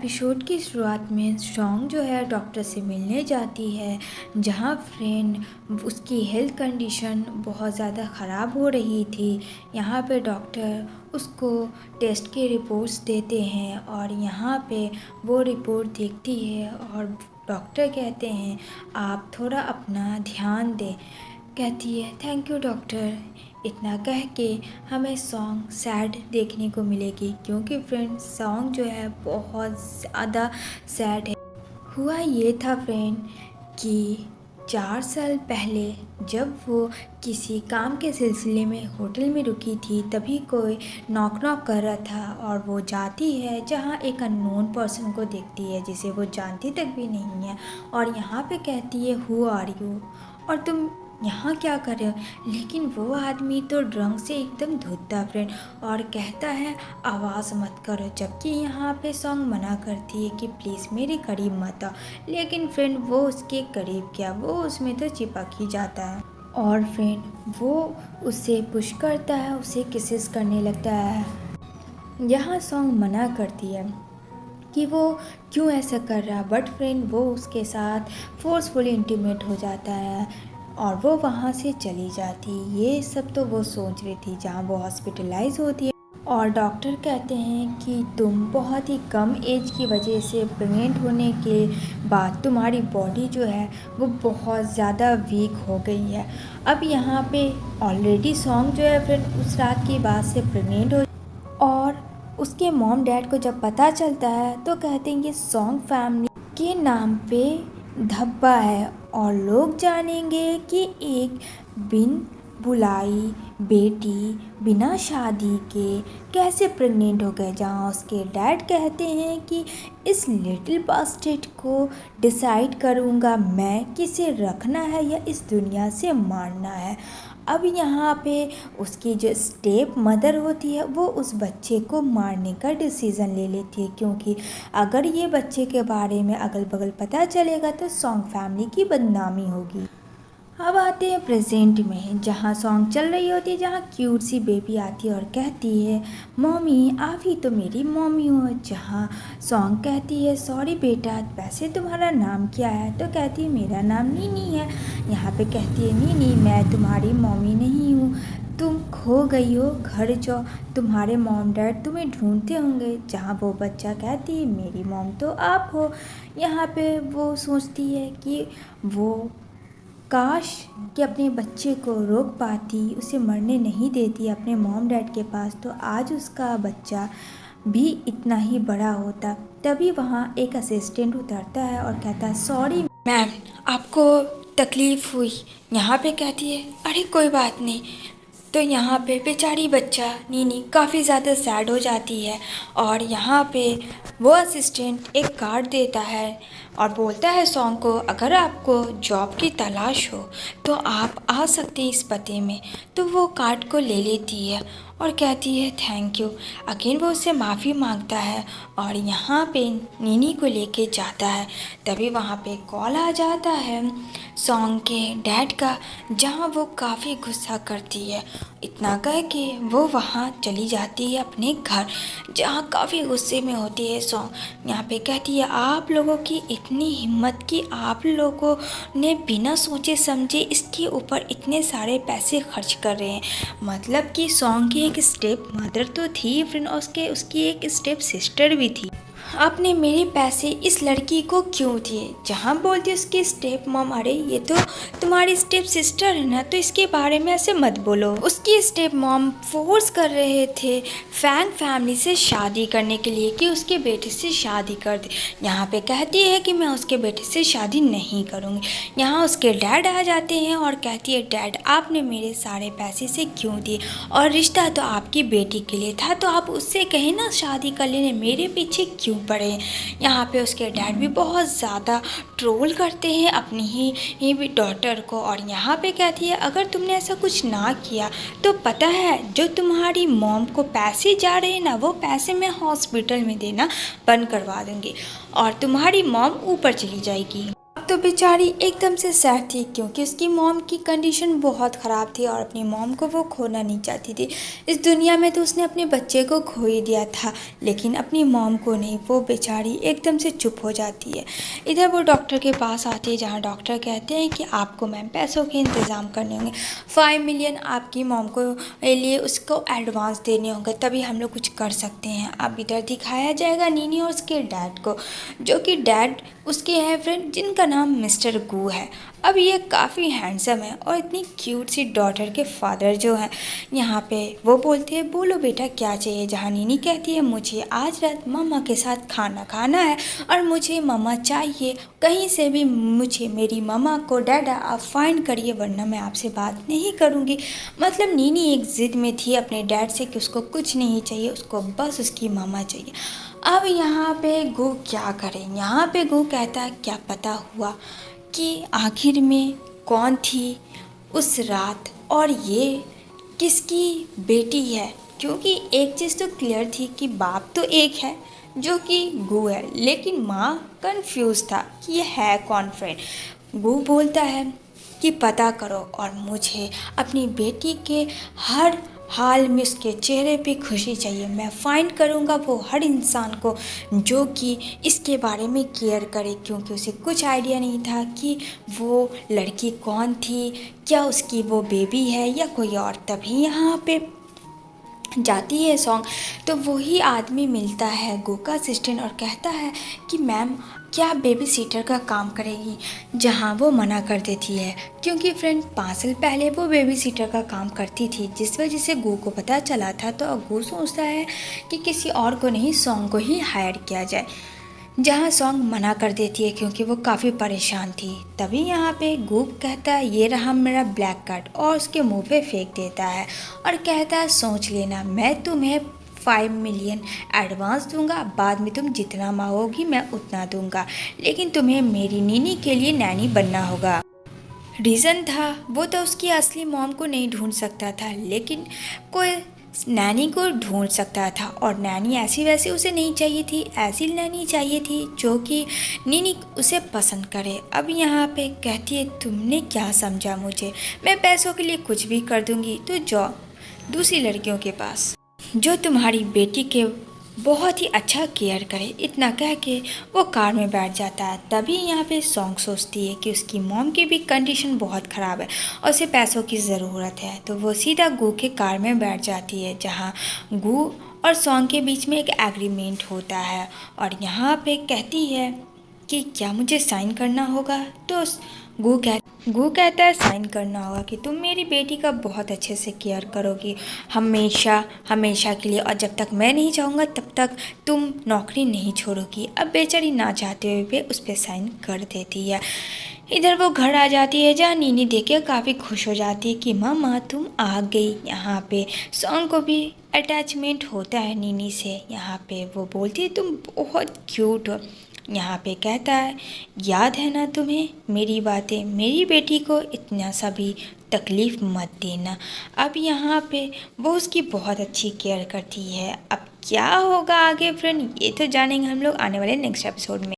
Episode की शुरुआत में सॉन्ग जो है डॉक्टर से मिलने जाती है, जहाँ फ्रेंड उसकी हेल्थ कंडीशन बहुत ज़्यादा ख़राब हो रही थी। यहाँ पे डॉक्टर उसको टेस्ट के रिपोर्ट्स देते हैं और यहाँ पे वो रिपोर्ट देखती है और डॉक्टर कहते हैं आप थोड़ा अपना ध्यान दें। कहती है थैंक यू डॉक्टर। इतना कह के हमें सॉन्ग सैड देखने को मिलेगी, क्योंकि फ्रेंड सॉन्ग जो है बहुत ज़्यादा सैड है। हुआ ये था फ्रेंड कि 4 साल पहले जब वो किसी काम के सिलसिले में होटल में रुकी थी, तभी कोई नॉक नॉक कर रहा था और वो जाती है जहाँ एक अननोन पर्सन को देखती है जिसे वो जानती तक भी नहीं है, और यहाँ पे कहती है हु आर यू, और तुम यहाँ क्या कर रहे हो। लेकिन वो आदमी तो ड्रंक से एकदम धुत फ्रेंड और कहता है आवाज़ मत करो, जबकि यहाँ पे सॉन्ग मना करती है कि प्लीज़ मेरे करीब मत आओ। लेकिन फ्रेंड वो उसके करीब क्या, वो उसमें तो चिपक ही जाता है और फ्रेंड वो उसे पुश करता है, उसे किसेस करने लगता है। यहाँ सॉन्ग मना करती है कि वो क्यों ऐसा कर रहा है, बट फ्रेंड वो उसके साथ फोर्सफुली इंटीमेट हो जाता है और वो वहाँ से चली जाती। ये सब तो वो सोच रही थी जहाँ वो हॉस्पिटलाइज होती है और डॉक्टर कहते हैं कि तुम बहुत ही कम एज की वजह से प्रेग्नेंट होने के बाद तुम्हारी बॉडी जो है वो बहुत ज़्यादा वीक हो गई है। अब यहाँ पे ऑलरेडी सॉन्ग जो है फिर उस रात की बात से प्रेग्नेंट हो और उसके मॉम डैड को जब पता चलता है तो कहते हैं ये सॉन्ग फैमिली के नाम पे धब्बा है और लोग जानेंगे कि एक बिन बुलाई बेटी बिना शादी के कैसे प्रेग्नेंट हो गए। जहाँ उसके डैड कहते हैं कि इस लिटिल बास्टेट को डिसाइड करूँगा मैं किसे रखना है या इस दुनिया से मारना है। अब यहाँ पे उसकी जो स्टेप मदर होती है वो उस बच्चे को मारने का डिसीज़न ले लेती है, क्योंकि अगर ये बच्चे के बारे में अगल बगल पता चलेगा तो सॉन्ग फैमिली की बदनामी होगी। अब आते हैं प्रेजेंट में, जहाँ सॉन्ग चल रही होती है, जहाँ क्यूट सी बेबी आती है और कहती है मम्मी आप ही तो मेरी मम्मी हो। जहाँ सॉन्ग कहती है सॉरी बेटा वैसे तुम्हारा नाम क्या है, तो कहती है मेरा नाम नीनी है। यहाँ पे कहती है नीनी मैं तुम्हारी मम्मी नहीं हूँ, तुम खो गई हो, घर जाओ तुम्हारे मॉम डैड तुम्हें ढूंढते होंगे। जहाँ वो बच्चा कहती है मेरी मॉम तो आप हो। यहाँ पे वो सोचती है कि वो काश कि अपने बच्चे को रोक पाती, उसे मरने नहीं देती अपने मॉम डैड के पास, तो आज उसका बच्चा भी इतना ही बड़ा होता। तभी वहाँ एक असिस्टेंट उतरता है और कहता है सॉरी मैम आपको तकलीफ़ हुई। यहाँ पे कहती है अरे कोई बात नहीं। तो यहाँ पे बेचारी बच्चा नीनी काफ़ी ज़्यादा सैड हो जाती है और यहाँ पे वो असिस्टेंट एक कार्ड देता है और बोलता है सॉन्ग को अगर आपको जॉब की तलाश हो तो आप आ सकते हैं इस पते में। तो वो कार्ड को ले लेती है और कहती है थैंक यू। अगेन वो उससे माफ़ी मांगता है और यहाँ पे नीनी को लेके जाता है। तभी वहाँ पे कॉल आ जाता है सॉन्ग के डैड का, जहाँ वो काफ़ी गुस्सा करती है। इतना कह के वो वहाँ चली जाती है अपने घर, जहाँ काफ़ी गुस्से में होती है सॉन्ग। यहाँ पे कहती है आप लोगों की इतनी हिम्मत कि आप लोगों ने बिना सोचे समझे इसके ऊपर इतने सारे पैसे खर्च कर रहे हैं। मतलब कि सॉन्ग की एक स्टेप मदर तो थी फ्रेंड, उसकी एक स्टेप सिस्टर भी थी। आपने मेरे पैसे इस लड़की को क्यों दिए। जहाँ बोलती उसकी स्टेप मॉम अरे ये तो तुम्हारी स्टेप सिस्टर है ना, तो इसके बारे में ऐसे मत बोलो। उसकी स्टेप मॉम फोर्स कर रहे थे फैंग फैमिली से शादी करने के लिए कि उसके बेटे से शादी कर दे। यहाँ पे कहती है कि मैं उसके बेटे से शादी नहीं करूँगी। यहाँ उसके डैड आ जाते हैं और कहती है डैड आपने मेरे सारे पैसे से क्यों दिए, और रिश्ता तो आपकी बेटी के लिए था तो आप उससे कहे ना शादी कर लेने, मेरे पीछे क्यों पड़े। यहाँ पे उसके डैड भी बहुत ज़्यादा ट्रोल करते हैं अपनी ही डॉटर को और यहाँ पे कहती है अगर तुमने ऐसा कुछ ना किया तो पता है जो तुम्हारी मॉम को पैसे जा रहे हैं ना, वो पैसे मैं हॉस्पिटल में देना बंद करवा दूँगी और तुम्हारी मॉम ऊपर चली जाएगी। अब तो बेचारी एकदम से सैड थी क्योंकि उसकी मॉम की कंडीशन बहुत ख़राब थी और अपनी मॉम को वो खोना नहीं चाहती थी। इस दुनिया में तो उसने अपने बच्चे को खो ही दिया था, लेकिन अपनी मॉम को नहीं। वो बेचारी एकदम से चुप हो जाती है। इधर वो डॉक्टर के पास आती है, जहाँ डॉक्टर कहते हैं कि आपको मैम पैसों के इंतज़ाम करने होंगे। 5 मिलियन आपकी मॉम को लिए उसको एडवांस देने होंगे, तभी हम लोग कुछ कर सकते हैं। अब इधर दिखाया जाएगा नीनी और उसके डैड को, जो कि डैड उसके हैं फ्रेंड जिनका नाम मिस्टर गू है। अब ये काफ़ी हैंडसम है और इतनी क्यूट सी डॉटर के फादर जो हैं यहाँ पे वो बोलते हैं बोलो बेटा क्या चाहिए। जहाँ नीनी कहती है मुझे आज रात मम्मा के साथ खाना खाना है और मुझे मम्मा चाहिए, कहीं से भी मुझे मेरी मम्मा को डैडा आप फाइंड करिए वरना मैं आपसे बात नहीं करूँगी। मतलब नीनी एक ज़िद में थी अपने डैड से कि उसको कुछ नहीं चाहिए, उसको बस उसकी मम्मा चाहिए। अब यहाँ पे गो क्या करें। यहाँ पे गो कहता है क्या पता हुआ कि आखिर में कौन थी उस रात और ये किसकी बेटी है, क्योंकि एक चीज़ तो क्लियर थी कि बाप तो एक है जो कि गो है, लेकिन माँ कंफ्यूज था कि ये है कौन फ्रेंड। गो बोलता है कि पता करो और मुझे अपनी बेटी के हर हाल में उसके चेहरे पे खुशी चाहिए। मैं फाइंड करूँगा वो हर इंसान को जो कि इसके बारे में केयर करे, क्योंकि उसे कुछ आइडिया नहीं था कि वो लड़की कौन थी, क्या उसकी वो बेबी है या कोई और। तभी यहाँ पे जाती है सॉन्ग तो वही आदमी मिलता है गो का असिस्टेंट और कहता है कि मैम क्या बेबी सीटर का काम करेगी, जहाँ वो मना कर देती है क्योंकि फ्रेंड 5 साल पहले वो बेबी सीटर का काम करती थी, जिस वजह से गो को पता चला था। तो गो सोचता है कि किसी और को नहीं सॉन्ग को ही हायर किया जाए, जहाँ सॉन्ग मना कर देती है क्योंकि वो काफ़ी परेशान थी। तभी यहाँ पे गूप कहता है ये रहा मेरा ब्लैक कार्ड और उसके मुंह पे फेंक देता है और कहता है सोच लेना मैं तुम्हें 5 मिलियन एडवांस दूंगा, बाद में तुम जितना मांगोगी मैं उतना दूंगा, लेकिन तुम्हें मेरी नीनी के लिए नैनी बनना होगा। रीज़न था वो तो उसकी असली मॉम को नहीं ढूंढ सकता था, लेकिन कोई नैनी को ढूंढ सकता था और नैनी ऐसी वैसी उसे नहीं चाहिए थी, ऐसी नैनी चाहिए थी जो कि नीनी उसे पसंद करे। अब यहाँ पे कहती है तुमने क्या समझा मुझे, मैं पैसों के लिए कुछ भी कर दूंगी, तो जाओ दूसरी लड़कियों के पास जो तुम्हारी बेटी के बहुत ही अच्छा केयर करे। इतना कह के वो कार में बैठ जाता है। तभी यहाँ पे सॉन्ग सोचती है कि उसकी मॉम की भी कंडीशन बहुत ख़राब है और उसे पैसों की ज़रूरत है, तो वो सीधा गू के कार में बैठ जाती है, जहाँ गू और सॉन्ग के बीच में एक एग्रीमेंट होता है और यहाँ पे कहती है कि क्या मुझे साइन करना होगा। तो गू कहता है साइन करना होगा कि तुम मेरी बेटी का बहुत अच्छे से केयर करोगी हमेशा हमेशा के लिए, और जब तक मैं नहीं चाहूँगा तब तक तुम नौकरी नहीं छोड़ोगी। अब बेचारी ना चाहते हुए भी उस पर साइन कर देती है। इधर वो घर आ जाती है, जहाँ नीनी देख के काफ़ी खुश हो जाती है कि मामा तुम आ गई। यहाँ पे सॉन्ग को भी अटैचमेंट होता है नीनी से। यहाँ पे वो बोलती है तुम बहुत क्यूट हो। यहाँ पे कहता है याद है ना तुम्हें मेरी बातें, मेरी बेटी को इतना सा भी तकलीफ़ मत देना। अब यहाँ पे वो उसकी बहुत अच्छी केयर करती है। अब क्या होगा आगे फ्रेंड, ये तो जानेंगे हम लोग आने वाले नेक्स्ट एपिसोड में।